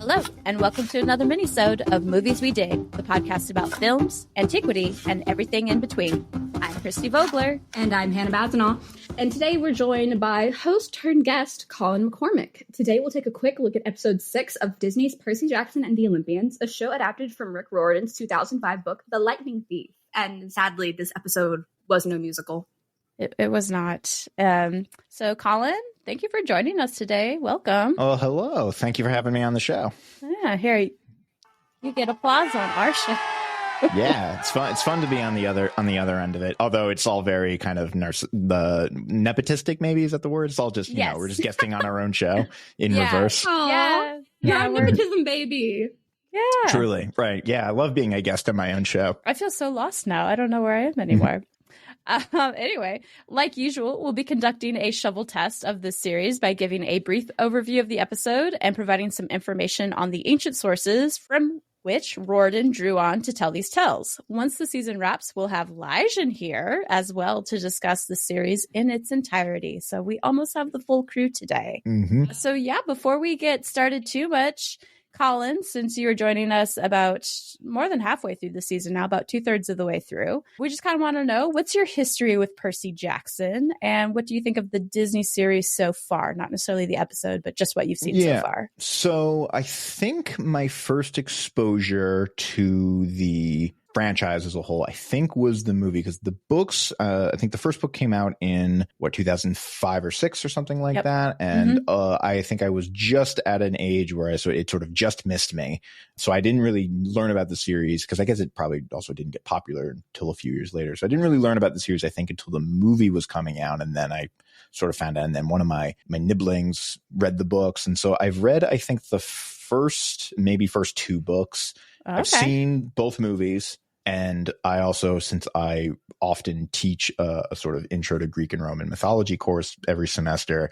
Hello, and welcome to another Minisode of Movies We Dig, the podcast about films, antiquity, and everything in between. I'm Christy Vogler. And I'm Hannah Bazinall. And today we're joined by host turned guest Colin MacCormack. Today we'll take a quick look at episode 6 of Disney's Percy Jackson and the Olympians, a show adapted from Rick Riordan's 2005 book, The Lightning Thief. And sadly, this episode was no musical. It was not. So, Colin, thank you for joining us today. Welcome. Oh, hello. Thank you for having me on the show. Yeah, here you get applause on our show. Yeah, it's fun. It's fun to be on the other end of it. Although it's all very kind of the nepotistic. Maybe is that the word? It's all just you know we're just guesting on our own show in reverse. Aww. Yeah, you're a nepotism baby. Yeah, truly. Right. Yeah, I love being a guest on my own show. I feel so lost now. I don't know where I am anymore. Anyway, like usual, we'll be conducting a shovel test of this series by giving a brief overview of the episode and providing some information on the ancient sources from which Riordan drew on to tell these tales. Once the season wraps, we'll have Lijan here as well to discuss the series in its entirety. So we almost have the full crew today. Mm-hmm. So yeah, before we get started too much, Colin, since you were joining us about more than halfway through the season now, about 2/3 of the way through, we just kind of want to know, what's your history with Percy Jackson and what do you think of the Disney series so far? Not necessarily the episode, but just what you've seen so far. So I think my first exposure to the franchise as a whole, I think, was the movie, because the books, I think the first book came out in 2005 or 6 or something like that, and I think I was just at an age where it sort of just missed me, so I didn't really learn about the series, because I guess it probably also didn't get popular until a few years later, so I didn't really learn about the series, I think, until the movie was coming out, and then I sort of found out, and then one of my nibblings read the books, and so I've read, I think, the first 2 books. Okay. I've seen both movies. And I also, since I often teach a sort of intro to Greek and Roman mythology course every semester,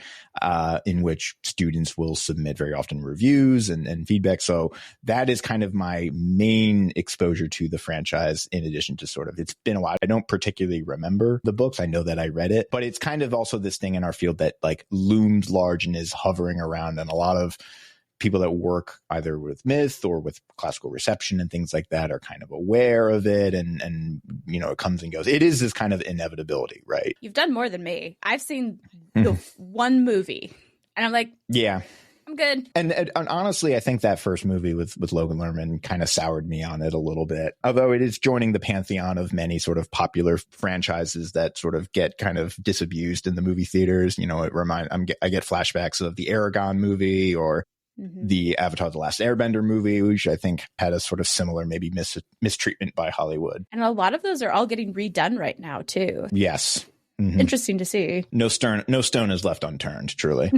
in which students will submit very often reviews and feedback. So that is kind of my main exposure to the franchise, in addition to sort of, it's been a while. I don't particularly remember the books. I know that I read it, but it's kind of also this thing in our field that like looms large and is hovering around, and a lot of people that work either with myth or with classical reception and things like that are kind of aware of it, and you know, it comes and goes. It is this kind of inevitability, right? You've done more than me. I've seen one movie and I'm like, yeah, I'm good. And honestly, I think that first movie with Logan Lerman kind of soured me on it a little bit, although it is joining the pantheon of many sort of popular franchises that sort of get kind of disabused in the movie theaters. You know, I get flashbacks of the Aragon movie, or the Avatar: The Last Airbender movie, which I think had a sort of similar maybe mistreatment by Hollywood. And a lot of those are all getting redone right now too. Yes. Interesting to see. No stone is left unturned, truly.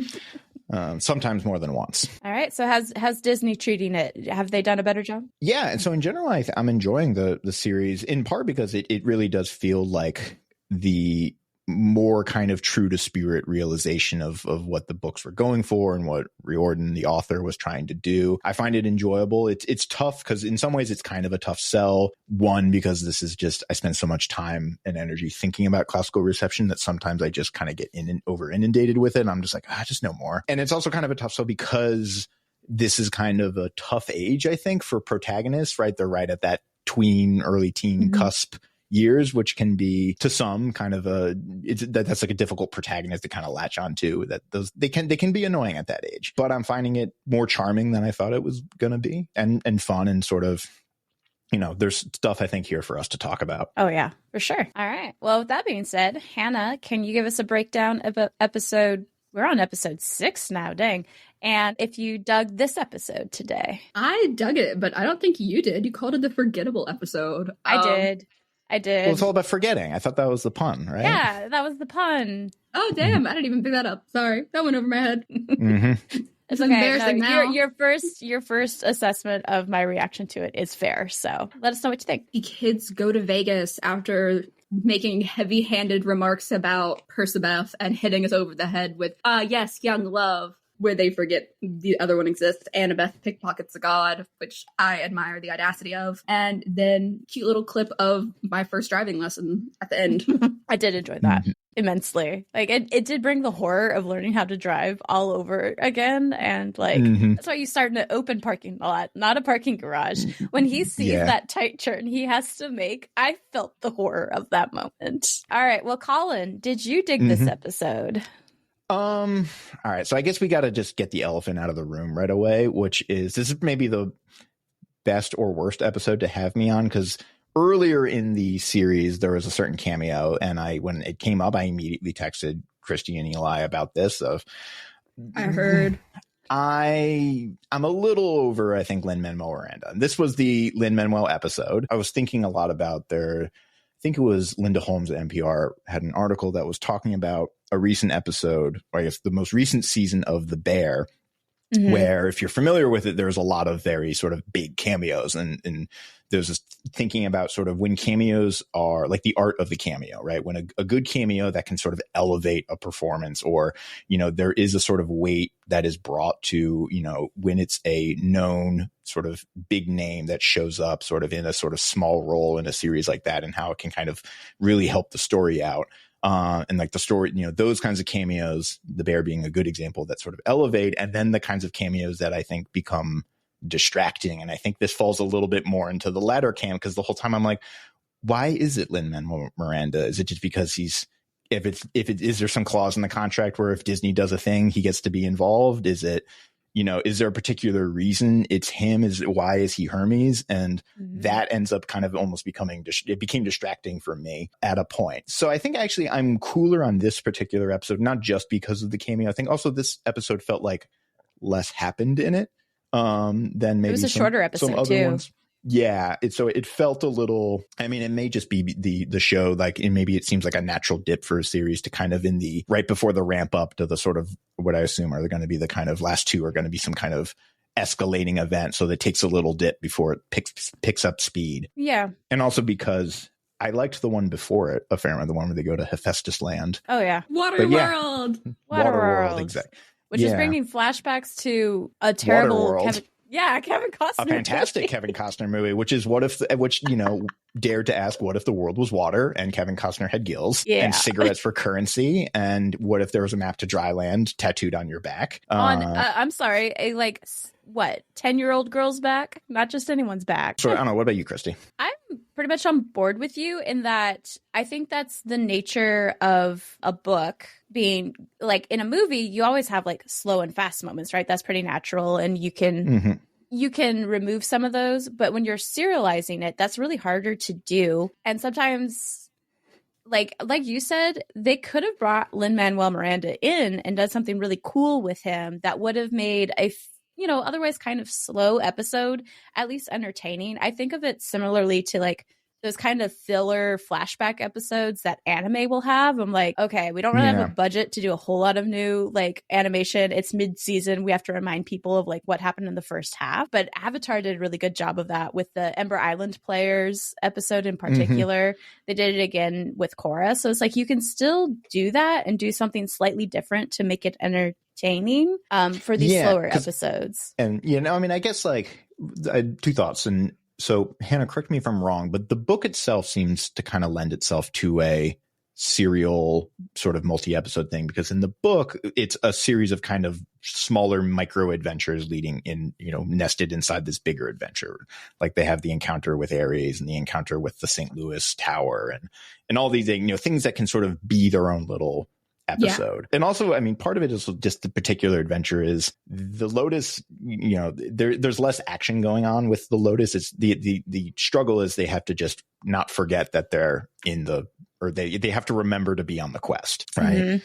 Sometimes more than once. All right. So how's Disney treating it? Have they done a better job? Yeah. And so in general, I'm enjoying the series, in part because it really does feel like the more kind of true to spirit realization of what the books were going for and what Riordan, the author, was trying to do. I find it enjoyable. It's tough because in some ways it's kind of a tough sell. One, because this is just, I spend so much time and energy thinking about classical reception that sometimes I just kind of get over inundated with it. And I'm just like, I just know more. And it's also kind of a tough sell because this is kind of a tough age, I think, for protagonists, right? They're right at that early teen cusp years, which can be to some kind of that's like a difficult protagonist to kind of latch onto. That they can be annoying at that age, but I'm finding it more charming than I thought it was gonna be, and fun, and sort of, you know, there's stuff I think here for us to talk about. Oh yeah, for sure. All right. Well, with that being said, Hannah, can you give us a breakdown of episode? We're on episode 6 now, dang. And if you dug this episode today. I dug it, but I don't think you did. You called it the forgettable episode. I did. Well, it's all about forgetting. I thought that was the pun, right? Yeah, that was the pun. Oh, damn. I didn't even pick that up. Sorry. That went over my head. It's okay. Embarrassing now. Your first assessment of my reaction to it is fair. So let us know what you think. The kids go to Vegas after making heavy-handed remarks about Percabeth and hitting us over the head with, yes, young love, where they forget the other one exists. Annabeth pickpockets a god, which I admire the audacity of. And then cute little clip of my first driving lesson at the end. I did enjoy that. immensely. Like it did bring the horror of learning how to drive all over again. And like, that's why you start in an open parking lot, not a parking garage. When he sees that tight turn he has to make, I felt the horror of that moment. All right. Well, Colin, did you dig this episode? All right. So I guess we got to just get the elephant out of the room right away, which is, this is maybe the best or worst episode to have me on, because earlier in the series there was a certain cameo, and when it came up, I immediately texted Christy and Eli about this. I heard. I'm a little over, I think, Lin-Manuel Miranda. This was the Lin-Manuel episode. I was thinking a lot about I think it was Linda Holmes at NPR had an article that was talking about a recent episode, or I guess the most recent season of The Bear, where, if you're familiar with it, there's a lot of very sort of big cameos, and there's this thinking about sort of when cameos are like the art of the cameo, right? When a good cameo that can sort of elevate a performance, or, you know, there is a sort of weight that is brought to, you know, when it's a known sort of big name that shows up sort of in a sort of small role in a series like that, and how it can kind of really help the story out. And like the story, you know, those kinds of cameos, The Bear being a good example, that sort of elevate, and then the kinds of cameos that I think become distracting. And I think this falls a little bit more into the latter camp, because the whole time I'm like, why is it Lin-Manuel Miranda? Is it just because is there some clause in the contract where if Disney does a thing, he gets to be involved? Is it, you know, is there a particular reason it's him? Why is he Hermes? And that ends up kind of almost it became distracting for me at a point. So I think actually I'm cooler on this particular episode, not just because of the cameo. I think also this episode felt like less happened in it than maybe it was a shorter episode some other too. ones. Yeah, so it felt a little, I mean, it may just be the show, like, and maybe it seems like a natural dip for a series to kind of right before the ramp up to the sort of what I assume are going to be the kind of last two are going to be some kind of escalating event. So that takes a little dip before it picks up speed. Yeah. And also because I liked the one before it a fair amount, the one where they go to Hephaestus Land. Oh, yeah. Waterworld. Waterworld. Exactly. Which is bringing flashbacks to a terrible Kevin Costner. A fantastic Kevin Costner movie, which you know, dared to ask, what if the world was water and Kevin Costner had gills and cigarettes for currency? And what if there was a map to dry land tattooed on your back? I'm sorry, a 10-year-old girl's back? Not just anyone's back. So I don't know. What about you, Christy? I'm pretty much on board with you in that I think that's the nature of a book being, like, in a movie, you always have like slow and fast moments, right? That's pretty natural, and you can remove some of those. But when you're serializing it, that's really harder to do. And sometimes, like you said, they could have brought Lin-Manuel Miranda in and done something really cool with him that would have made a otherwise kind of slow episode at least entertaining. I think of it similarly to like those kind of filler flashback episodes that anime will have. I'm like, okay, we don't really have a budget to do a whole lot of new like animation. It's mid-season. We have to remind people of like what happened in the first half. But Avatar did a really good job of that with the Ember Island Players episode in particular. They did it again with Korra. So it's like you can still do that and do something slightly different to make it entertaining for these slower episodes. And, you know, I mean, I guess like two thoughts. And so, Hannah, correct me if I'm wrong, but the book itself seems to kind of lend itself to a serial sort of multi-episode thing, because in the book, it's a series of kind of smaller micro adventures leading in, you know, nested inside this bigger adventure. Like they have the encounter with Ares and the encounter with the St. Louis Tower and all these, you know, things that can sort of be their own little episode. And also, I mean, part of it is just the particular adventure is the Lotus, you know, there's less action going on with the Lotus. It's the struggle is they have to just not forget that they're in they have to remember to be on the quest, right?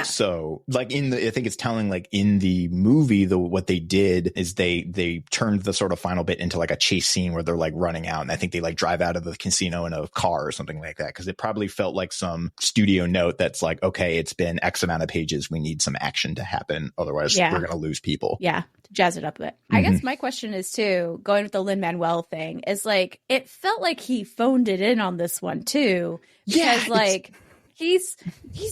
So like I think it's telling, like in the movie, what they did is they turned the sort of final bit into like a chase scene where they're like running out, and I think they like drive out of the casino in a car or something like that, because it probably felt like some studio note that's like, okay, it's been X amount of pages, we need some action to happen, otherwise we're gonna lose people. To jazz it up a bit. I guess my question is too, going with the Lin-Manuel thing, is like it felt like he phoned it in on this one too, because like He's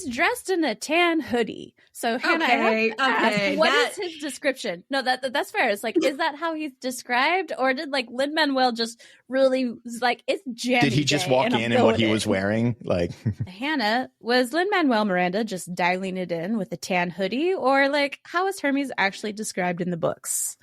dressed in a tan hoodie. So Hannah, I have to ask, what is his description? No, that's fair. It's like, is that how he's described, or did like Lin-Manuel just really like it's jammy? Did he just walk in what he was wearing? Like Hannah, was Lin-Manuel Miranda just dialing it in with a tan hoodie, or like how is Hermes actually described in the books?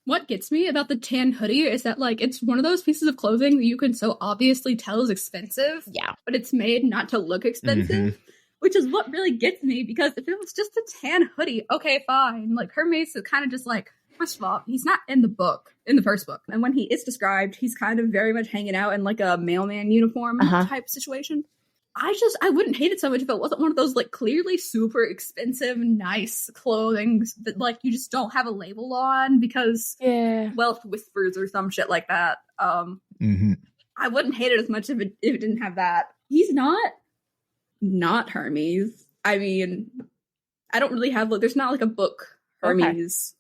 What gets me about the tan hoodie is that, like, it's one of those pieces of clothing that you can so obviously tell is expensive. Yeah. But it's made not to look expensive, which is what really gets me, because if it was just a tan hoodie, okay, fine. Like, Hermes is kind of just like, first of all, he's not in the first book. And when he is described, he's kind of very much hanging out in, like, a mailman uniform type situation. I wouldn't hate it so much if it wasn't one of those, like, clearly super expensive, nice clothing that, like, you just don't have a label on because wealth whispers or some shit like that. I wouldn't hate it as much if it didn't have that. He's not Hermes. I mean, I don't really have, there's not, like, a book Hermes.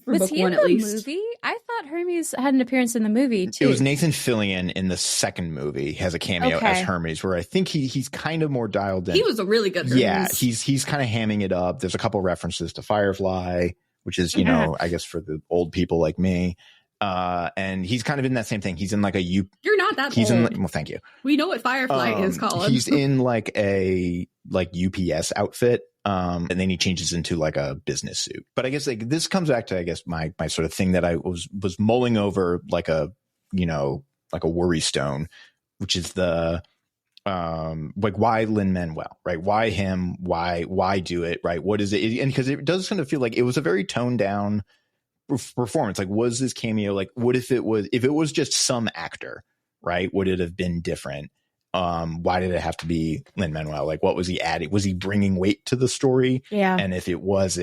Was he in the movie? I thought Hermes had an appearance in the movie too. It was Nathan Fillion in the second movie has a cameo as Hermes, where I think he's kind of more dialed in. He was a really good Hermes. Yeah, he's kind of hamming it up. There's a couple references to Firefly, which is, you know, I guess for the old people like me. And he's kind of in that same thing. He's in like a You're not that he's old. Well, thank you. We know what Firefly is, Colin. He's in like a UPS outfit. And then he changes into like a business suit. But I guess like this comes back to, I guess, my sort of thing that I was mulling over like a worry stone, which is the like why Lin-Manuel, right? Why him? Why do it? Right? What is it? And because it does kind of feel like it was a very toned down performance. Like, was this cameo like, what if it was just some actor, right? Would it have been different? Why did it have to be Lin-Manuel? Like, what was he adding? Was he bringing weight to the story? Yeah. And if it was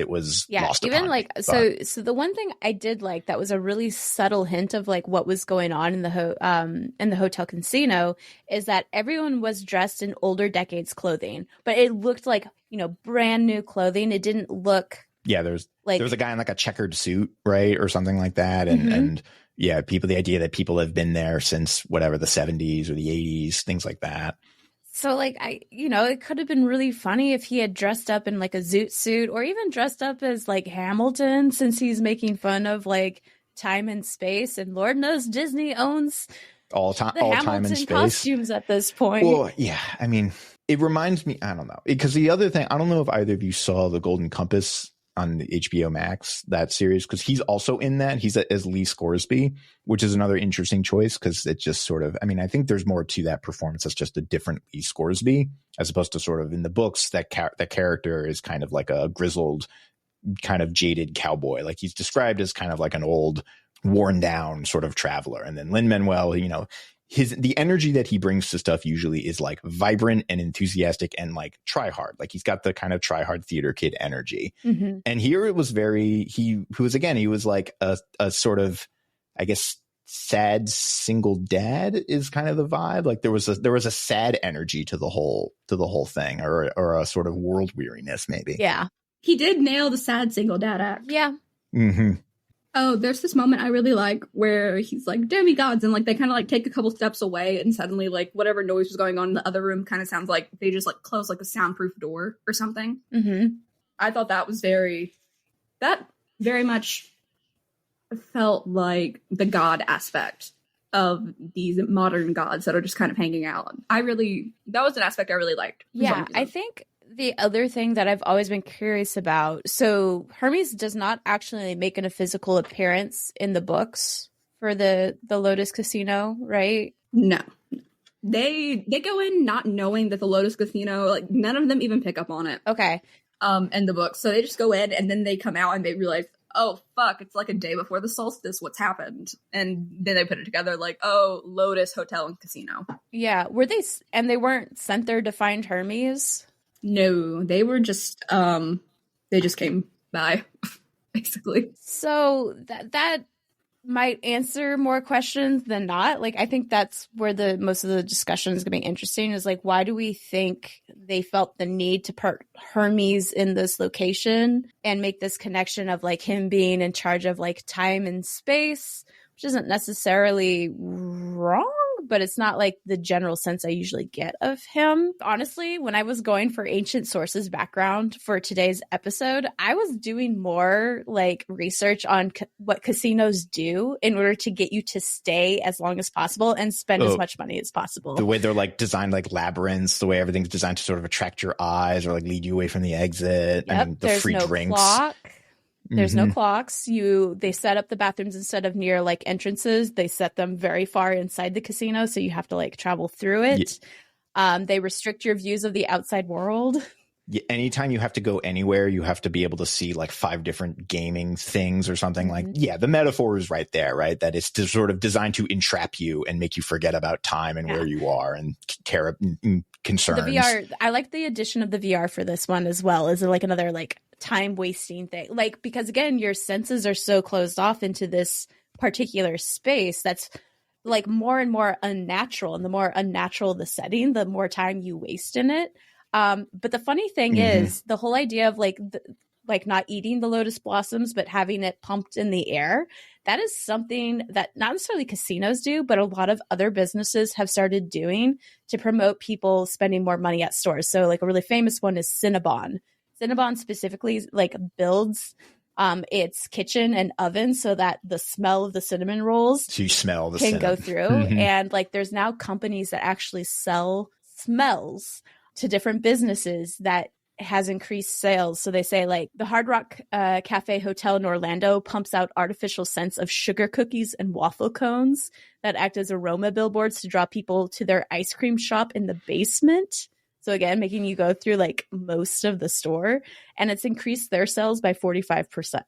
lost even upon like me. So the one thing I did like that was a really subtle hint of like what was going on in the hotel casino is that everyone was dressed in older decades clothing, but it looked like, you know, brand new clothing. It didn't look there was a guy in like a checkered suit, right, or something like that, and yeah, the idea that people have been there since whatever the 70s or the 80s, things like that. So like it could have been really funny if he had dressed up in like a zoot suit, or even dressed up as like Hamilton, since he's making fun of like time and space, and Lord knows Disney owns all time and space costumes at this point. Well, yeah, I mean, it reminds me, I don't know, because the other thing, I don't know if either of you saw The Golden Compass on the HBO Max, that series, because he's also in that. He's as Lee Scoresby, which is another interesting choice, because it just sort of, I mean, I think there's more to that performance. That's just a different Lee Scoresby, as opposed to sort of in the books, that character is kind of like a grizzled, kind of jaded cowboy. Like, he's described as kind of like an old, worn down sort of traveler. And then Lin-Manuel, you know, the energy that he brings to stuff usually is like vibrant and enthusiastic and like try hard. Like, he's got the kind of try hard theater kid energy. And here it was he was like a sort of, I guess, sad single dad is kind of the vibe. Like, there was a sad energy to the whole thing, or a sort of world weariness, maybe. Yeah, he did nail the sad single dad act. Yeah. Oh, there's this moment I really like where he's like, demigods, and like they kind of like take a couple steps away, and suddenly like whatever noise was going on in the other room kind of sounds like they just like close like a soundproof door or something. I thought that very much felt like the god aspect of these modern gods that are just kind of hanging out. That was an aspect I really liked. Yeah, I think the other thing that I've always been curious about, so Hermes does not actually make a physical appearance in the books for the Lotus Casino, right? No. They go in not knowing that the Lotus Casino, like, none of them even pick up on it. Okay. In the books. So they just go in, and then they come out and they realize, oh, fuck, it's like a day before the solstice, what's happened? And then they put it together like, oh, Lotus Hotel and Casino. Yeah. They weren't sent there to find Hermes? No, they were just, they just came by, basically. So that might answer more questions than not. Like, I think that's where most of the discussion is going to be interesting, is like, why do we think they felt the need to put Hermes in this location and make this connection of like him being in charge of like time and space, which isn't necessarily wrong, but it's not like the general sense I usually get of him. Honestly, when I was going for ancient sources background for today's episode, I was doing more like research on what casinos do in order to get you to stay as long as possible and spend as much money as possible. The way they're like designed like labyrinths, the way everything's designed to sort of attract your eyes or like lead you away from the exit. Yep, I mean, the free drinks. Clock. There's no clocks. They set up the bathrooms instead of near like entrances. They set them very far inside the casino, so you have to like travel through it. Yeah. They restrict your views of the outside world. Yeah, anytime you have to go anywhere, you have to be able to see like 5 different gaming things or something. Like, yeah, the metaphor is right there, right? That it's sort of designed to entrap you and make you forget about time and where you are and care and concerns. The VR, I like the addition of the VR for this one as well. Is it like another like time wasting thing? Like, because again, your senses are so closed off into this particular space that's like more and more unnatural, and the more unnatural the setting, the more time you waste in it. But the funny thing is the whole idea of like not eating the lotus blossoms, but having it pumped in the air. That is something that not necessarily casinos do, but a lot of other businesses have started doing to promote people spending more money at stores. So like a really famous one is Cinnabon. Cinnabon specifically like builds its kitchen and oven so that the smell of the cinnamon rolls so you smell the can cinnamon. Go through. And like there's now companies that actually sell smells to different businesses that has increased sales. So they say like the Hard Rock Cafe Hotel in Orlando pumps out artificial scents of sugar cookies and waffle cones that act as aroma billboards to draw people to their ice cream shop in the basement. So again, making you go through like most of the store, and it's increased their sales by 45%.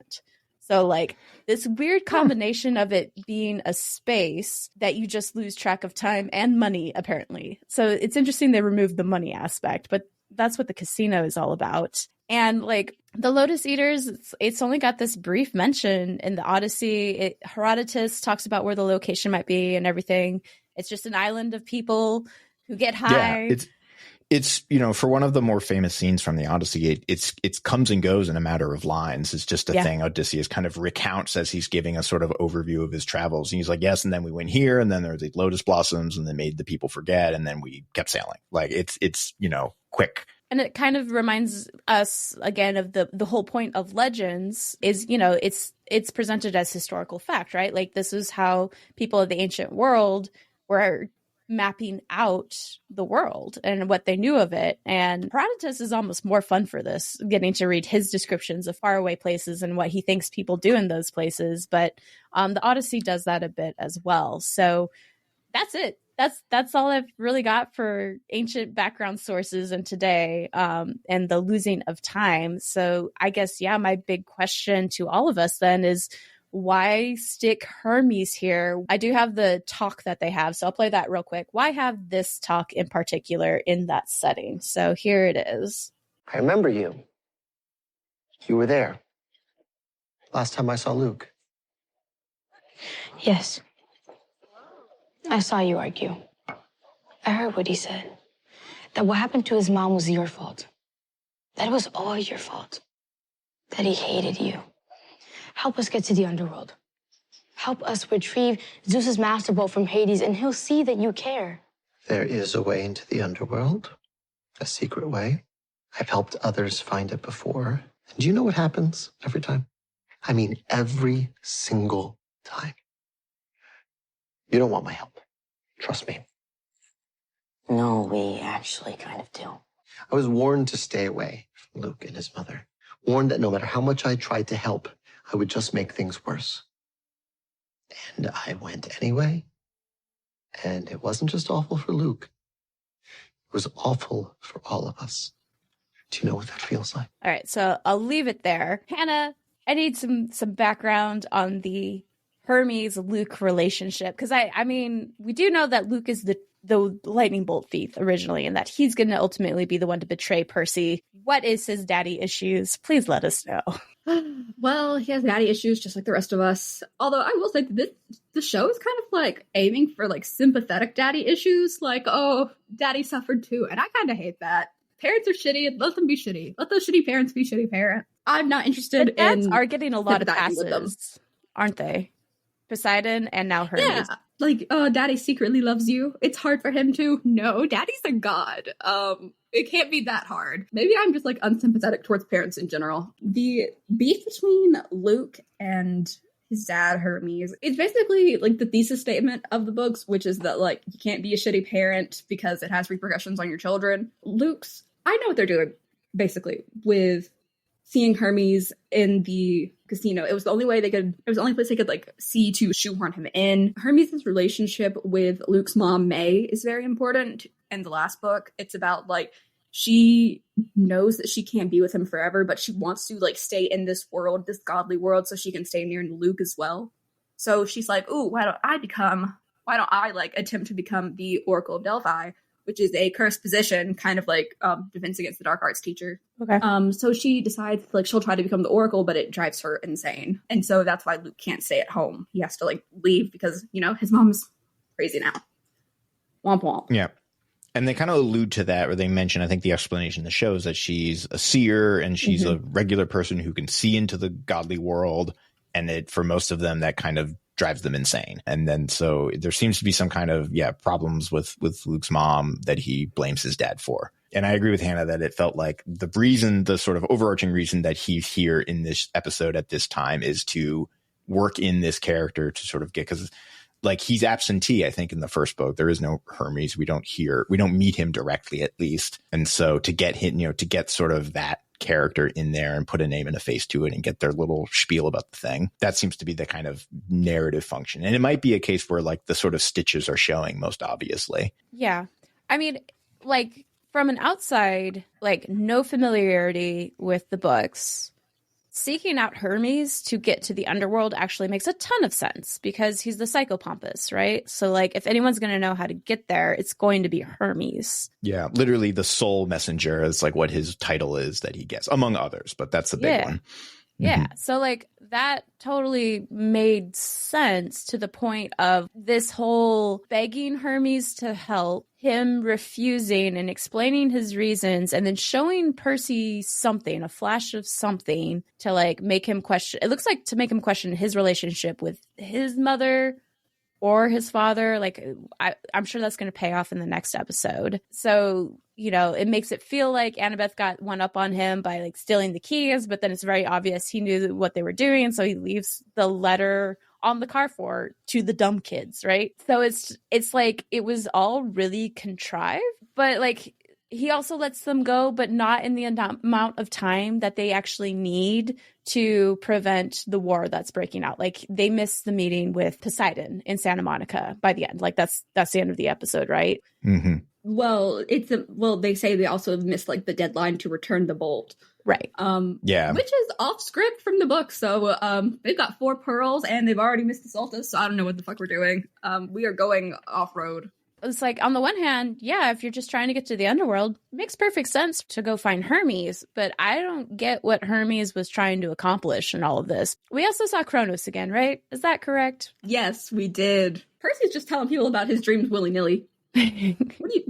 So like this weird combination of it being a space that you just lose track of time and money, apparently. So it's interesting they removed the money aspect, but that's what the casino is all about. And like the Lotus Eaters, it's only got this brief mention in the Odyssey. Herodotus talks about where the location might be and everything. It's just an island of people who get high. Yeah, it's you know, for one of the more famous scenes from the Odyssey, it comes and goes in a matter of lines. It's just a thing Odysseus kind of recounts as he's giving a sort of overview of his travels. And he's like, yes, and then we went here, and then there were the lotus blossoms, and they made the people forget, and then we kept sailing. Like it's you know, quick. And it kind of reminds us again of the whole point of legends is, you know, it's presented as historical fact, right? Like this is how people of the ancient world were mapping out the world and what they knew of it. And Herodotus is almost more fun for this, getting to read his descriptions of faraway places and what he thinks people do in those places. But the Odyssey does that a bit as well. So that's it. That's all I've really got for ancient background sources and today, and the losing of time. So I guess, my big question to all of us then is, why stick Hermes here? I do have the talk that they have, so I'll play that real quick. Why have this talk in particular in that setting? So here it is. I remember you. You were there. Last time I saw Luke. Yes. I saw you argue. I heard what he said. That what happened to his mom was your fault. That it was all your fault. That he hated you. Help us get to the underworld. Help us retrieve Zeus's master boat from Hades, and he'll see that you care. There is a way into the underworld. A secret way. I've helped others find it before. And do you know what happens every time? I mean, every single time. You don't want my help. Trust me. No, we actually kind of do. I was warned to stay away from Luke and his mother. Warned that no matter how much I tried to help, I would just make things worse. And I went anyway. And it wasn't just awful for Luke. It was awful for all of us. Do you know what that feels like? All right, so I'll leave it there. Hannah, I need some background on the Hermes-Luke relationship. Because, I mean, we do know that Luke is the lightning bolt thief originally, and that he's going to ultimately be the one to betray Percy. What is his daddy issues? Please let us know. Well, he has daddy issues just like the rest of us. Although I will say the show is kind of like aiming for like sympathetic daddy issues. Like, oh, daddy suffered too. And I kind of hate that. Parents are shitty. Let them be shitty. Let those shitty parents be shitty parents. I'm not interested the dads in are getting a lot of passes, aren't they? Poseidon and now Hermes. Yeah, like, oh, Daddy secretly loves you. It's hard for him to. No, Daddy's a god. It can't be that hard. Maybe I'm just like unsympathetic towards parents in general. The beef between Luke and his dad, Hermes, it's basically like the thesis statement of the books, which is that like you can't be a shitty parent because it has repercussions on your children. Luke's, I know what they're doing basically with seeing Hermes in the casino. It was the only way they could, it was the only place they could like see to shoehorn him in. Hermes' relationship with Luke's mom, May, is very important. In the last book, it's about like, she knows that she can't be with him forever, but she wants to like stay in this world, this godly world, so she can stay near Luke as well. So she's like, ooh, why don't I like attempt to become the Oracle of Delphi, which is a cursed position, kind of like Defense Against the Dark Arts teacher. Okay. So she decides like she'll try to become the Oracle, but it drives her insane. And so that's why Luke can't stay at home. He has to like leave because, you know, his mom's crazy now. Womp womp. Yeah. And they kind of allude to that, or they mention, I think the explanation in the show is that she's a seer and she's a regular person who can see into the godly world. And it, for most of them, that kind of drives them insane. And then so there seems to be some kind of, problems with Luke's mom that he blames his dad for. And I agree with Hannah that it felt like the sort of overarching reason that he's here in this episode at this time is to work in this character to sort of get, because like he's absentee, I think, in the first book. There is no Hermes. We don't meet him directly, at least. And so to get him, to get sort of that character in there and put a name and a face to it and get their little spiel about the thing, that seems to be the kind of narrative function. And it might be a case where like the sort of stitches are showing most obviously. Yeah. I mean, like from an outside, like no familiarity with the books, seeking out Hermes to get to the underworld actually makes a ton of sense because he's the psychopompus, right? So like if anyone's going to know how to get there, it's going to be Hermes. Yeah, literally the soul messenger is like what his title is that he gets, among others, but that's the big one. Yeah. So like that totally made sense to the point of this whole begging Hermes to help, him refusing and explaining his reasons, and then showing Percy something, a flash of something to like make him question. It looks like to make him question his relationship with his mother or his father. Like I'm sure that's going to pay off in the next episode. So, you know, it makes it feel like Annabeth got one up on him by like stealing the keys, but then it's very obvious he knew what they were doing. And so he leaves the letter on the carrefour to the dumb kids, right? So it's like it was all really contrived, but like he also lets them go, but not in the amount of time that they actually need to prevent the war that's breaking out. Like they miss the meeting with Poseidon in Santa Monica by the end. Like that's the end of the episode, right? Mm-hmm. Well, they say they also missed like the deadline to return the bolt. Right. Which is off script from the book. So they've got 4 pearls and they've already missed the solstice. So I don't know what the fuck we're doing. We are going off road. It's like, on the one hand, yeah, if you're just trying to get to the underworld, it makes perfect sense to go find Hermes. But I don't get what Hermes was trying to accomplish in all of this. We also saw Kronos again, right? Is that correct? Yes, we did. Percy's just telling people about his dreams willy-nilly.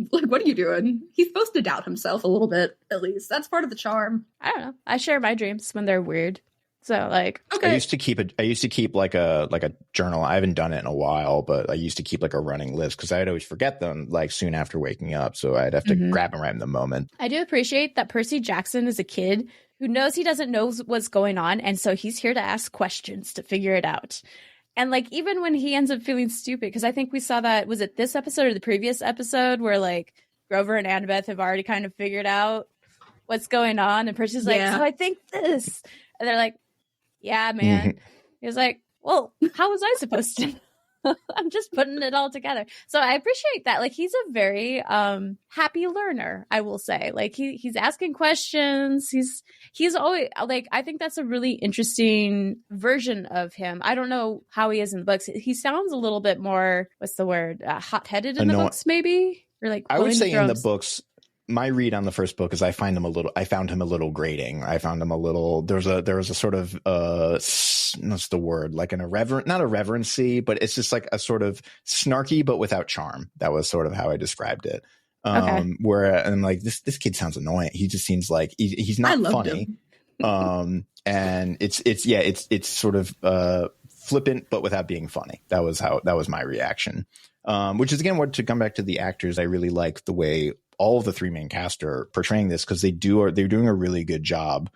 What are you doing? He's supposed to doubt himself a little bit, at least. That's part of the charm. I don't know. I share my dreams when they're weird. So like, okay. I used to keep like a journal. I haven't done it in a while, but I used to keep like a running list because I'd always forget them like soon after waking up. So I'd have to grab them right in the moment. I do appreciate that Percy Jackson is a kid who knows he doesn't know what's going on. And so he's here to ask questions to figure it out. And like, even when he ends up feeling stupid, because I think we saw that, was it this episode or the previous episode where like Grover and Annabeth have already kind of figured out what's going on. And Percy's like, so I think this. And they're like, yeah, man. He was like, well, how was I supposed to? I'm just putting it all together. So I appreciate that. Like, he's a very happy learner, I will say. Like, he's asking questions. He's always like, I think that's a really interesting version of him. I don't know how he is in the books. He sounds a little bit more, what's the word? Hot-headed in the books, maybe? Or like, I would say in the books, my read on the first book is I found him a little grating. I found him a little, there was a sort of, what's the word? Like an irreverent, not irreverency, but it's just like a sort of snarky, but without charm. That was sort of how I described it. Where I'm like, this kid sounds annoying. He just seems like he's not funny. And it's sort of, flippant, but without being funny. That was my reaction. Which is, again, what, to come back to the actors, I really like the way all of the three main cast are portraying this, because they're doing a really good job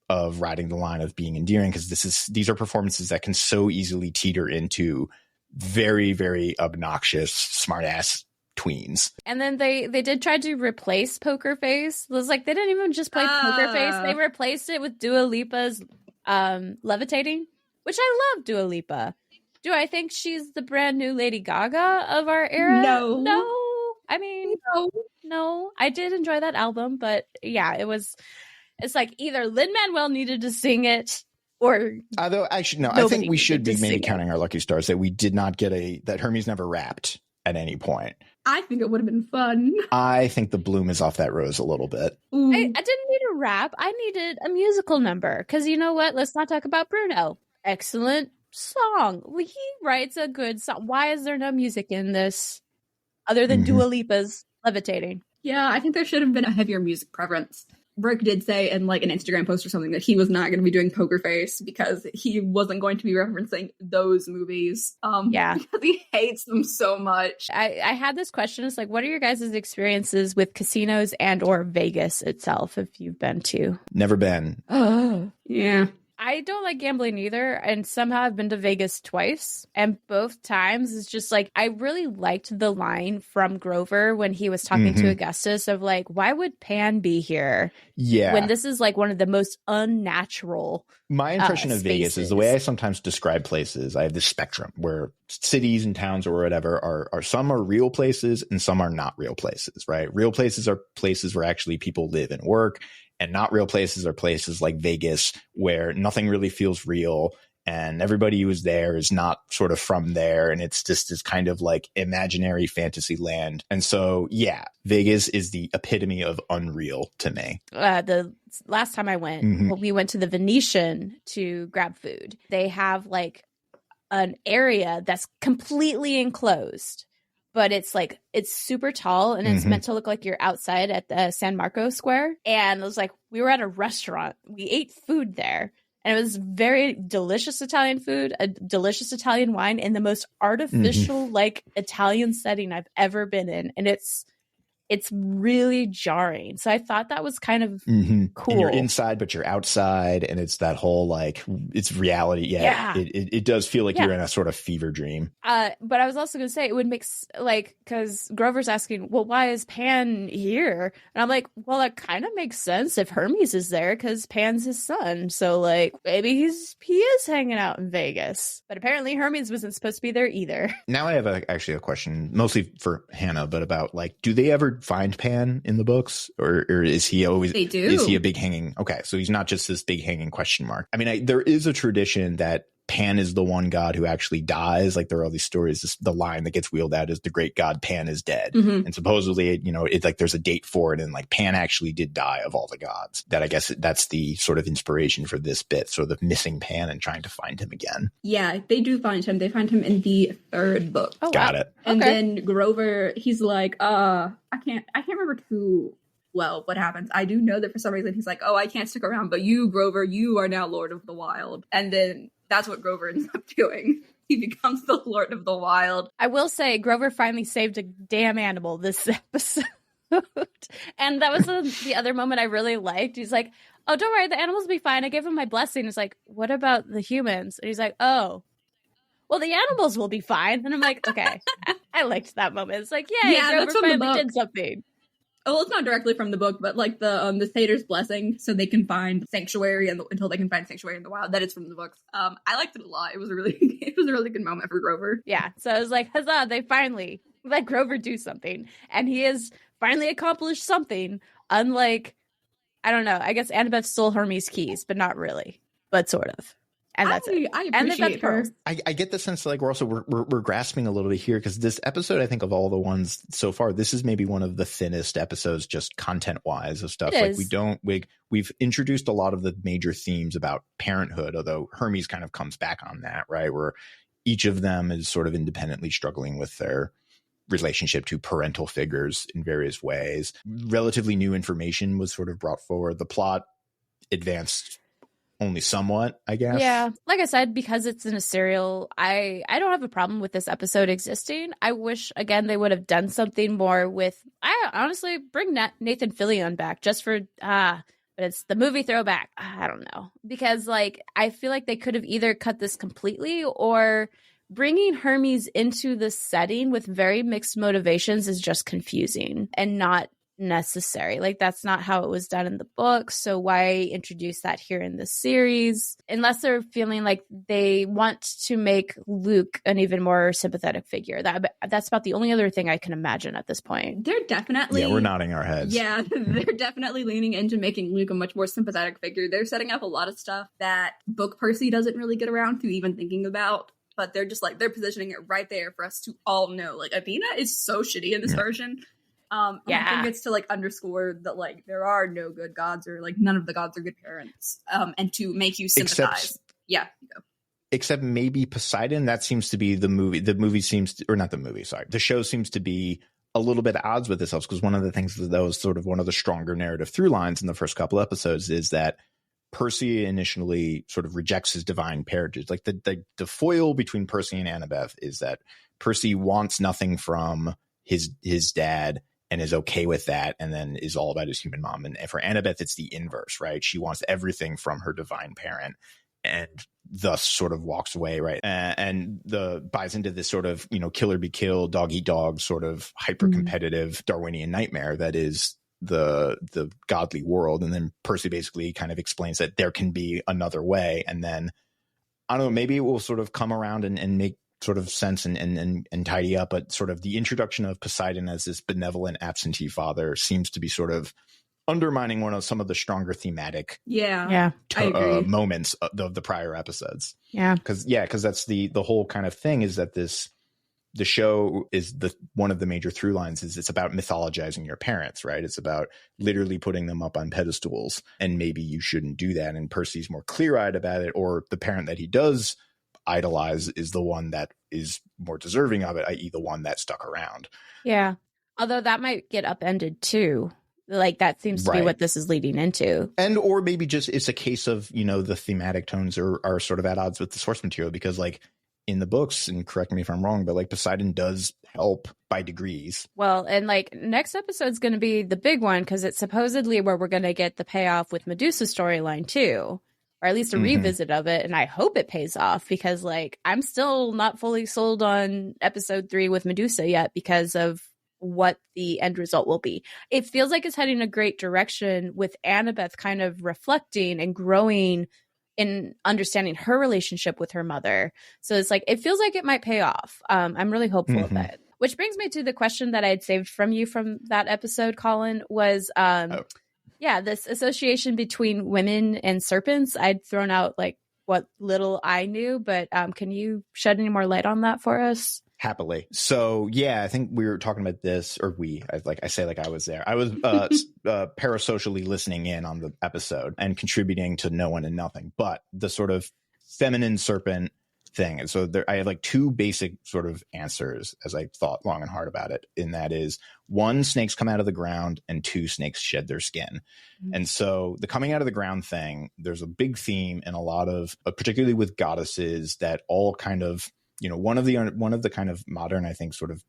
of riding the line of being endearing, because these are performances that can so easily teeter into very, very obnoxious, smart-ass tweens. And then they did try to replace Poker Face. It was like they didn't even just play Poker Face. They replaced it with Dua Lipa's Levitating, which I love Dua Lipa. Do I think she's the brand new Lady Gaga of our era? No. I mean, no. I did enjoy that album, but yeah, it's like either Lin-Manuel needed to sing it, or although actually no, I think we should be maybe counting our lucky stars that we did not get that Hermes never rapped at any point. I think it would have been fun. I think the bloom is off that rose a little bit. I didn't need a rap. I needed a musical number, because you know what? Let's not talk about Bruno. Excellent song. He writes a good song. Why is there no music in this other than Dua Lipa's Levitating? Yeah, I think there should have been a heavier music preference. Rick did say in like an Instagram post or something that he was not going to be doing Poker Face because he wasn't going to be referencing those movies. Because he hates them so much. I had this question. It's like, what are your guys' experiences with casinos and or Vegas itself, if you've been to? Never been. Yeah. I don't like gambling either, and somehow I've been to Vegas twice, and both times it's just like, I really liked the line from Grover when he was talking to Augustus of like, why would Pan be here? Yeah. When this is like one of the most unnatural My impression of spaces. Vegas is the way I sometimes describe places. I have this spectrum where cities and towns or whatever are some are real places and some are not real places, right? Real places are places where actually people live and work. And not real places are places like Vegas where nothing really feels real and everybody who's there is not sort of from there. And it's just this kind of like imaginary fantasy land. And so, yeah, Vegas is the epitome of unreal to me. The last time I went, we went to the Venetian to grab food. They have like an area that's completely enclosed. But it's like, it's super tall and it's meant to look like you're outside at the San Marco Square. And it was like, we were at a restaurant. We ate food there. And it was very delicious Italian food, a delicious Italian wine in the most artificial, like Italian setting I've ever been in. And it's really jarring. So I thought that was kind of cool. And you're inside, but you're outside. And it's that whole like, it's reality. Yeah. It does feel like you're in a sort of fever dream. But I was also going to say it would make like, because Grover's asking, well, why is Pan here? And I'm like, well, that kind of makes sense if Hermes is there because Pan's his son. So like maybe he is hanging out in Vegas. But apparently Hermes wasn't supposed to be there either. Now I have actually a question, mostly for Hannah, but about like, do they ever find Pan in the books, or is he always? They do. Is he a big hanging? Okay, so he's not just this big hanging question mark. I mean, there is a tradition that Pan is the one god who actually dies. Like there are all these stories. The line that gets wheeled out is the great god Pan is dead, and supposedly, it's like there's a date for it, and like Pan actually did die of all the gods. That I guess that's the sort of inspiration for this bit. So the missing Pan and trying to find him again. Yeah, they do find him. They find him in the third book. Oh, Got wow. it. And then Grover, he's like, I can't remember too well what happens. I do know that for some reason he's like, oh, I can't stick around, but you, Grover, you are now Lord of the Wild. And then that's what Grover ends up doing. He becomes the Lord of the Wild. I will say Grover finally saved a damn animal this episode. And that was the other moment I really liked. He's like, oh, don't worry, the animals will be fine. I gave him my blessing. It's like, what about the humans? And he's like, oh, well, the animals will be fine. And I'm like, okay. I liked that moment. It's like, yay, Yeah, Grover that's from the finally book. did something. Oh, well, it's not directly from the book, but like the Satyr's blessing, so they can find sanctuary until they can find sanctuary in the wild. That is from the books. I liked it a lot. It was a really good moment for Grover. Yeah. So I was like, huzzah, they finally let Grover do something. And he has finally accomplished something, unlike, I don't know, I guess Annabeth stole Hermes' keys, but not really, but sort of. And that's it. I And they've got the appreciate her. pearls. I get the sense like we're grasping a little bit here because this episode, I think of all the ones so far, this is maybe one of the thinnest episodes just content wise of stuff. It Like is. we've introduced a lot of the major themes about parenthood, although Hermes kind of comes back on that, right? Where each of them is sort of independently struggling with their relationship to parental figures in various ways. Relatively new information was sort of brought forward. The plot advanced only somewhat, I guess. Yeah, like I said, because it's in a serial, I don't have a problem with this episode existing. I wish, again, they would have done something more with, I honestly, bring Nathan Fillion back just for, but it's the movie throwback. I don't know. Because, like, I feel like they could have either cut this completely, or bringing Hermes into the setting with very mixed motivations is just confusing and not necessary. Like, that's not how it was done in the book, so why introduce that here in the series, unless they're feeling like they want to make Luke an even more sympathetic figure. That's about the only other thing I can imagine at this point. They're definitely, we're nodding our heads. Yeah, they're definitely leaning into making Luke a much more sympathetic figure. They're setting up a lot of stuff that book Percy doesn't really get around to even thinking about, but they're just like, they're positioning it right there for us to all know. Like, Athena is so shitty in this version. I think it's to, like, underscore that, like, there are no good gods, or, like, none of the gods are good parents, and to make you sympathize. Except maybe Poseidon. That seems to be the movie. The show seems to be a little bit at odds with itself, because one of the things that was sort of one of the stronger narrative through lines in the first couple episodes is that Percy initially sort of rejects his divine parentage. Like, the foil between Percy and Annabeth is that Percy wants nothing from his dad and is okay with that, and then is all about his human mom. And for Annabeth, it's the inverse, right? She wants everything from her divine parent, and thus sort of walks away, right? And buys into this sort of, kill or be killed, dog eat dog sort of hyper competitive Darwinian nightmare that is the godly world. And then Percy basically kind of explains that there can be another way, and then I don't know, maybe it will sort of come around and make sort of sense and tidy up, but sort of the introduction of Poseidon as this benevolent absentee father seems to be sort of undermining some of the stronger thematic moments of the prior episodes. Because that's the whole kind of thing, is that the show is one of the major through lines is it's about mythologizing your parents, right? It's about literally putting them up on pedestals, and maybe you shouldn't do that. And Percy's more clear-eyed about it, or the parent that he does idolize is the one that is more deserving of it, i.e. the one that stuck around. Yeah. Although that might get upended too. Like, that seems to be what this is leading into. And, or maybe just it's a case of, the thematic tones are sort of at odds with the source material, because, like, in the books, and correct me if I'm wrong, but, like, Poseidon does help by degrees. Well, and, like, next episode's going to be the big one, because it's supposedly where we're going to get the payoff with Medusa's storyline too. Or at least a revisit of it, and I hope it pays off, because, like, I'm still not fully sold on episode 3 with Medusa yet, because of what the end result will be. It feels like it's heading a great direction, with Annabeth kind of reflecting and growing in understanding her relationship with her mother. So it's like, it feels like it might pay off. I'm really hopeful of that. Which brings me to the question that I had saved from you from that episode, Colin, was this association between women and serpents. I'd thrown out, like, what little I knew, but can you shed any more light on that for us? Happily. So, I think we were talking about this, or I was there. I was parasocially listening in on the episode and contributing to no one and nothing, but the sort of feminine serpent thing. And so I have, like, two basic sort of answers as I thought long and hard about it. And that is, 1, snakes come out of the ground, and 2, snakes shed their skin. And so the coming out of the ground thing, there's a big theme in a lot of, particularly with goddesses, that all kind of, one of the kind of modern, I think, sort of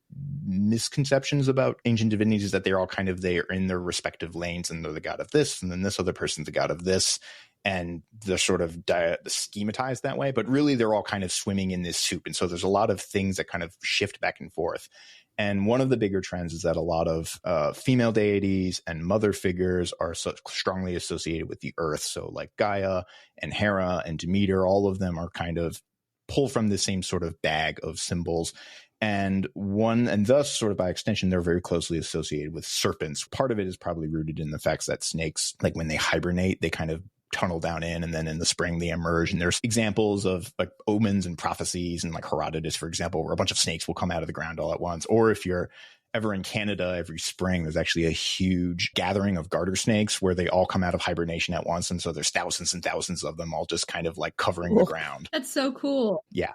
misconceptions about ancient divinities is that they're all kind of, they are in their respective lanes, and they're the god of this, and then this other person's the god of this. And they're sort of schematized that way, but really they're all kind of swimming in this soup. And so there's a lot of things that kind of shift back and forth. And one of the bigger trends is that a lot of female deities and mother figures are so strongly associated with the earth. So, like, Gaia and Hera and Demeter, all of them are kind of pull from the same sort of bag of symbols. And thus, sort of by extension, they're very closely associated with serpents. Part of it is probably rooted in the fact that snakes, like, when they hibernate, they kind of tunnel down in, and then in the spring they emerge. And there's examples of, like, omens and prophecies, and, like, Herodotus, for example, where a bunch of snakes will come out of the ground all at once. Or if you're ever in Canada, every spring there's actually a huge gathering of garter snakes where they all come out of hibernation at once, and so there's thousands and thousands of them all just kind of, like, covering the ground. That's so cool. Yeah.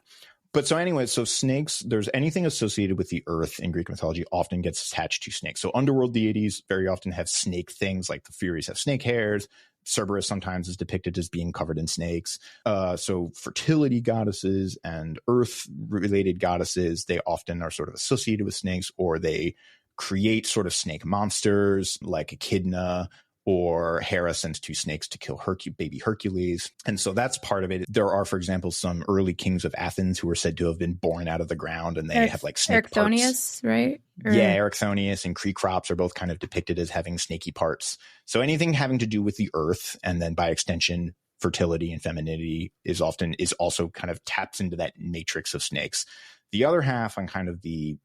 But so anyway, so snakes, there's anything associated with the earth in Greek mythology often gets attached to snakes. So underworld deities very often have snake things, like the Furies have snake hairs. Cerberus sometimes is depicted as being covered in snakes. So fertility goddesses and earth-related goddesses, they often are sort of associated with snakes, or they create sort of snake monsters like Echidna, or Hera sends 2 snakes to kill baby Hercules. And so that's part of it. There are, for example, some early kings of Athens who are said to have been born out of the ground, and they have like snake Erichthonius, right? Yeah, Erichthonius and Creecrops are both kind of depicted as having snaky parts. So anything having to do with the earth, and then by extension, fertility and femininity is also kind of taps into that matrix of snakes. The other half, on kind of the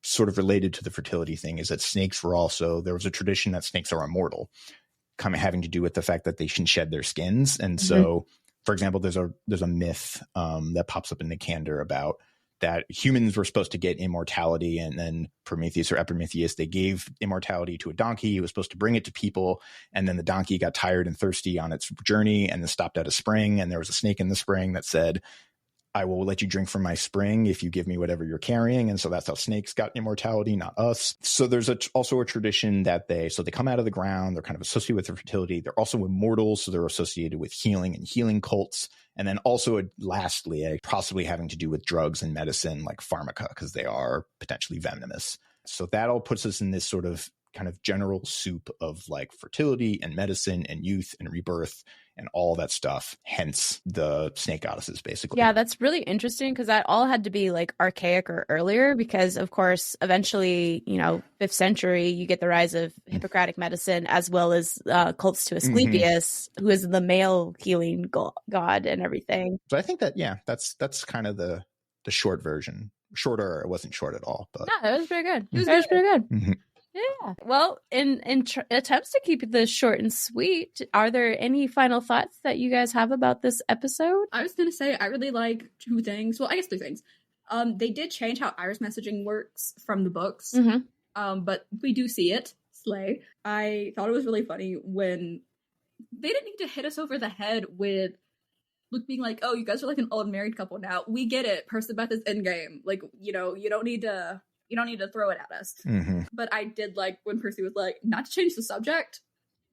sort of related to the fertility thing, is that snakes were there was a tradition that snakes are immortal, having to do with the fact that they can shed their skins. And so, for example, there's a myth that pops up in Nicander about that humans were supposed to get immortality, and then Prometheus or Epimetheus, they gave immortality to a donkey. He was supposed to bring it to people, and then the donkey got tired and thirsty on its journey and then stopped at a spring, and there was a snake in the spring that said, I will let you drink from my spring if you give me whatever you're carrying. And so that's how snakes got immortality, not us. So there's also a tradition that they come out of the ground. They're kind of associated with their fertility. They're also immortal. So they're associated with healing and healing cults. And then also lastly, possibly having to do with drugs and medicine like pharmaca, because they are potentially venomous. So that all puts us in this sort of kind of general soup of like fertility and medicine and youth and rebirth and all that stuff, hence the snake goddesses, basically. Yeah, that's really interesting, because that all had to be like archaic or earlier, because of course, eventually, 5th century, you get the rise of Hippocratic medicine, as well as cults to Asclepius, who is the male healing god and everything. So I think that, that's kind of the short version. Shorter, it wasn't short at all. But no, it was pretty good. It was pretty good. Mm-hmm. Yeah. Well, in attempts to keep this short and sweet, are there any final thoughts that you guys have about this episode? I was going to say, I really like 2 things. Well, I guess 3 things. They did change how iris messaging works from the books, but we do see it. Slay. I thought it was really funny when they didn't need to hit us over the head with Luke being like, oh, you guys are like an old married couple now. We get it. Percabeth is endgame. Like, you don't need to throw it at us. But I did like when Percy was like, not to change the subject,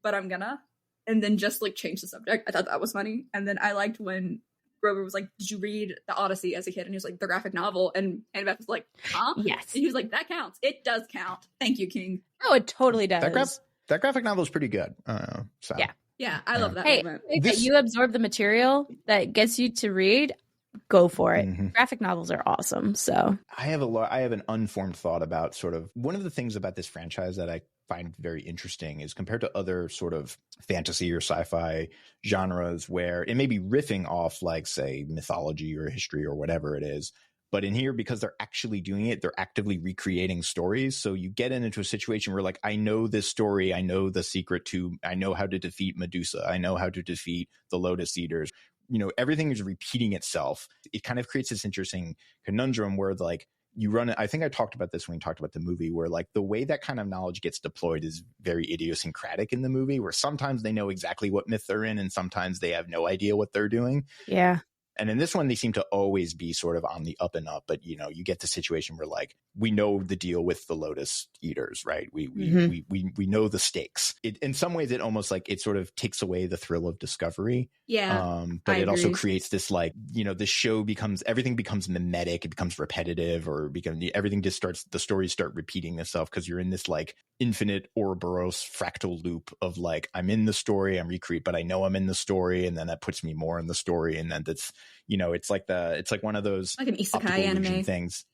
but I'm gonna. And then just like change the subject. I thought that was funny. And then I liked when Grover was like, did you read the Odyssey as a kid? And he was like, the graphic novel. And Annabeth was like, huh? Yes. And he was like, that counts. It does count. Thank you, King. Oh, it totally does. That graphic novel is pretty good. So Yeah, I love that moment. You absorb the material that gets you to read, go for it. Graphic novels are awesome. So I have an unformed thought about sort of one of the things about this franchise that I find very interesting is compared to other sort of fantasy or sci-fi genres where it may be riffing off like, say, mythology or history or whatever it is. But in here, because they're actually doing it, they're actively recreating stories. So you get into a situation where like, I know this story. I know the secret I know how to defeat Medusa. I know how to defeat the Lotus Eaters. Everything is repeating itself. It kind of creates this interesting conundrum where like you run it. I think I talked about this when we talked about the movie, where like the way that kind of knowledge gets deployed is very idiosyncratic in the movie, where sometimes they know exactly what myth they're in and sometimes they have no idea what they're doing. Yeah. And in this one, they seem to always be sort of on the up and up. But, you get the situation where like we know the deal with the Lotus Eaters, right? We know the stakes. In some ways, it almost like it sort of takes away the thrill of discovery. Yeah. But it also creates this like, the show everything becomes mimetic. It becomes repetitive the stories start repeating themselves because you're in this like infinite Ouroboros fractal loop of like, I'm in the story, I'm recreate, but I know I'm in the story. And then that puts me more in the story. And then that's, it's like one of those like an isekai anime things.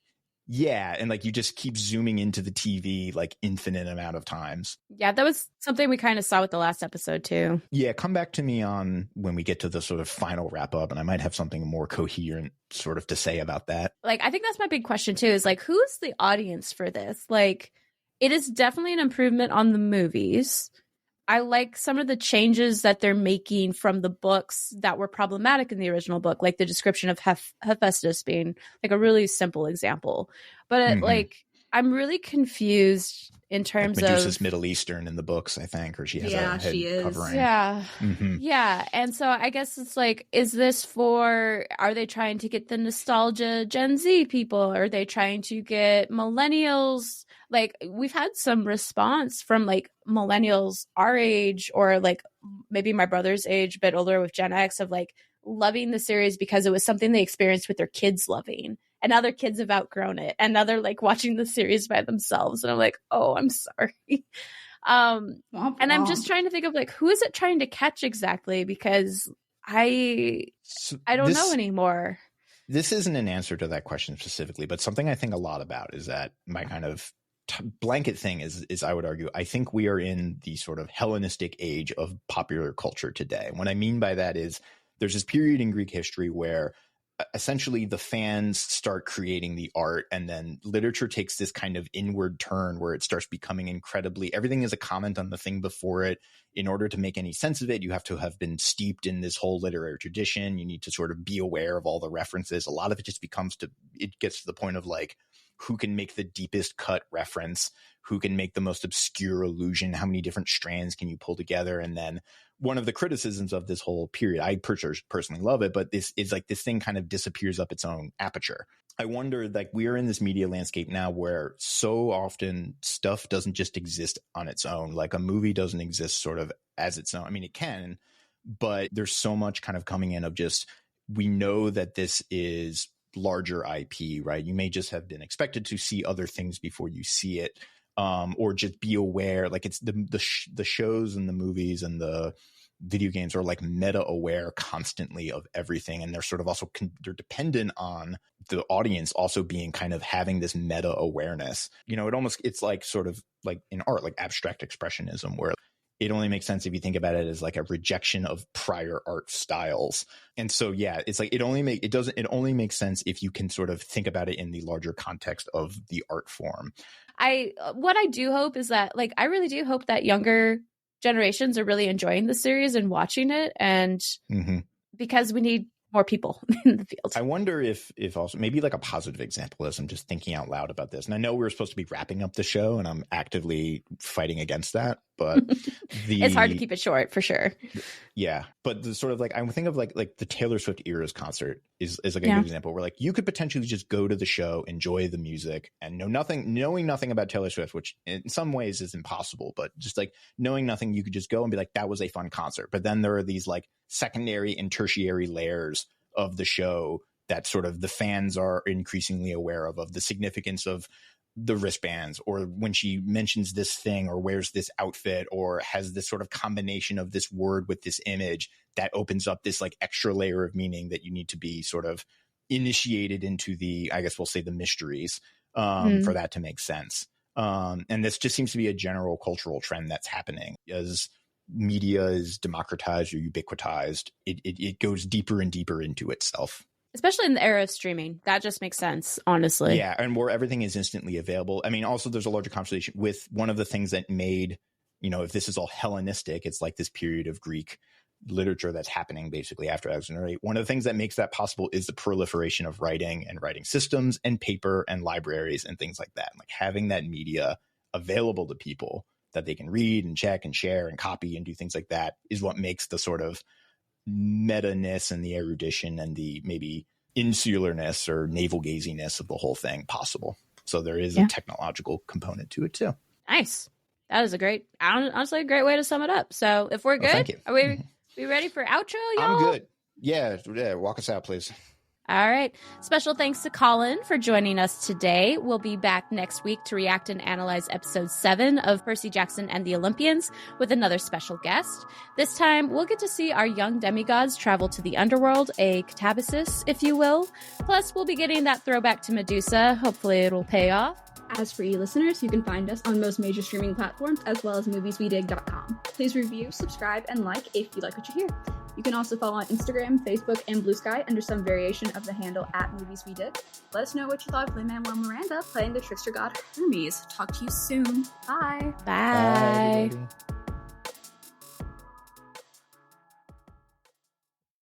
Yeah. And like you just keep zooming into the TV like infinite amount of times. Yeah, that was something we kind of saw with the last episode too. Yeah, come back to me on when we get to the sort of final wrap up, and I might have something more coherent sort of to say about that. Like, I think that's my big question too, is like, who's the audience for this? Like, it is definitely an improvement on the movies. I like some of the changes that they're making from the books that were problematic in the original book, like the description of Hephaestus being like a really simple example. But like, I'm really confused in terms like Medusa's of Middle Eastern in the books, I think, or she has a head she is. covering. Yeah. Mm-hmm. Yeah. And so I guess it's like, are they trying to get the nostalgia Gen Z people? Are they trying to get millennials? Like, we've had some response from like millennials our age, or like maybe my brother's age, a bit older, with Gen X, of like loving the series because it was something they experienced with their kids loving. And now their kids have outgrown it. And now they're like watching the series by themselves. And I'm like, oh, I'm sorry. And I'm just trying to think of like, who is it trying to catch exactly? Because I don't know anymore. This isn't an answer to that question specifically, but something I think a lot about is that my kind of blanket thing is I would argue, I think we are in the sort of Hellenistic age of popular culture today. And what I mean by that is there's this period in Greek history where essentially the fans start creating the art, and then literature takes this kind of inward turn where it starts becoming incredibly, everything is a comment on the thing before it. In order to make any sense of it, you have to have been steeped in this whole literary tradition. You need to sort of be aware of all the references. A lot of it just it gets to the point of like, who can make the deepest cut reference, who can make the most obscure allusion, how many different strands can you pull together? And then one of the criticisms of this whole period, I personally love it, but this is like, this thing kind of disappears up its own aperture. I wonder, like, we are in this media landscape now where so often stuff doesn't just exist on its own. Like a movie doesn't exist sort of as its own. I mean, it can, but there's so much kind of coming in of just, we know that this is larger IP, right? You may just have been expected to see other things before you see it, or just be aware. Like it's the shows and the movies and the video games are like meta aware constantly of everything, and they're sort of also they're dependent on the audience also being kind of having this meta awareness. You know, it's like sort of like in art, like abstract expressionism, where it only makes sense if you think about it as like a rejection of prior art styles. And so, yeah, it's like it only makes sense if you can sort of think about it in the larger context of the art form. What I do hope is that, like, I really do hope that younger generations are really enjoying the series and watching it, and because we need more people in the field. I wonder if also maybe like a positive example, as I'm just thinking out loud about this. And I know we were supposed to be wrapping up the show, and I'm actively fighting against that, but it's hard to keep it short for sure. Yeah. But the sort of like, I think of like the Taylor Swift Eras concert is like a good example where like you could potentially just go to the show, enjoy the music, and knowing nothing about Taylor Swift, which in some ways is impossible, but just like knowing nothing, you could just go and be like, that was a fun concert. But then there are these like secondary and tertiary layers of the show that sort of the fans are increasingly aware of the significance of the wristbands, or when she mentions this thing or wears this outfit or has this sort of combination of this word with this image that opens up this like extra layer of meaning that you need to be sort of initiated into the, I guess we'll say, the mysteries for that to make sense. And this just seems to be a general cultural trend that's happening as media is democratized or ubiquitized. It goes deeper and deeper into itself. Especially in the era of streaming. That just makes sense, honestly. Yeah, and where everything is instantly available. I mean, also there's a larger conversation with one of the things that made, you know, if this is all Hellenistic, it's like this period of Greek literature that's happening basically after Alexander VIII. One of the things that makes that possible is the proliferation of writing and writing systems and paper and libraries and things like that. Like having that media available to people that they can read and check and share and copy and do things like that is what makes the sort of meta-ness and the erudition and the maybe insularness or navel-gaziness of the whole thing possible. So there is a technological component to it too. Nice. That is honestly a great way to sum it up. So if we're good, thank you. Are we ready for outro, y'all? I'm good. Yeah, walk us out, please. All right. Special thanks to Colin for joining us today. We'll be back next week to react and analyze episode 7 of Percy Jackson and the Olympians with another special guest. This time, we'll get to see our young demigods travel to the underworld, a catabasis, if you will. Plus, we'll be getting that throwback to Medusa. Hopefully, it'll pay off. As for you listeners, you can find us on most major streaming platforms as well as movieswedig.com. Please review, subscribe, and like if you like what you hear. You can also follow on Instagram, Facebook, and Blue Sky under some variation of the handle @movieswedig. Let us know what you thought of Lin-Manuel Miranda playing the trickster god Hermes. Talk to you soon. Bye. Bye. Bye.